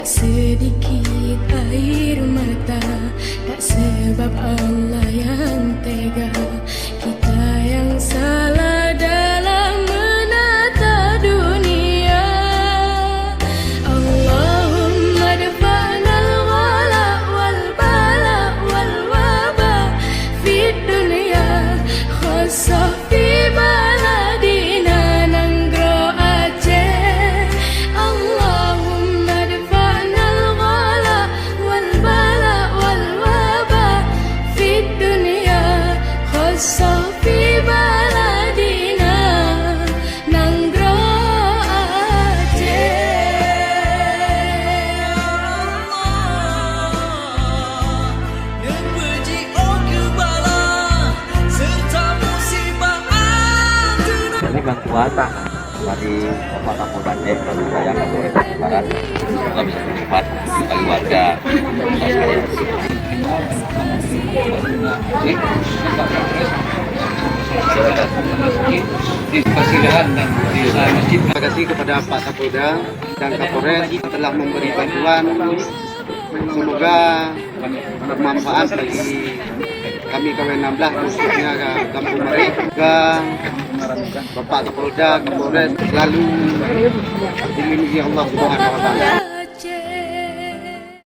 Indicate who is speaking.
Speaker 1: Sedikit air mata, tak sebab Allah yang tega. Kita yang salah dalam menata dunia. Allahumma dafa'nal ghala wal bala wal waba fid dunya khusus fi baladina Nanggro Aceh. Allahumma dafa'nal ghala wal bala wal waba fid dunya khusus fi baladina Nanggro Aceh.
Speaker 2: Dan puji Ogubala serta musibah antuna.
Speaker 3: Ini bantuan dari Bapak Kapolda Aceh dan saya Kapolres Barat, semoga bisa bermanfaat bagi warga.
Speaker 4: Di persidangan dan desa masjid. Terima kasih kepada Pak Kapolda dan Kapolres yang telah memberi bantuan. Semoga bermanfaat bagi kami KW16 khususnya Kampung Merek. Semoga Bapak Kapolda, Kapolres selalu dilindungi Allah Subhanahu wa taala.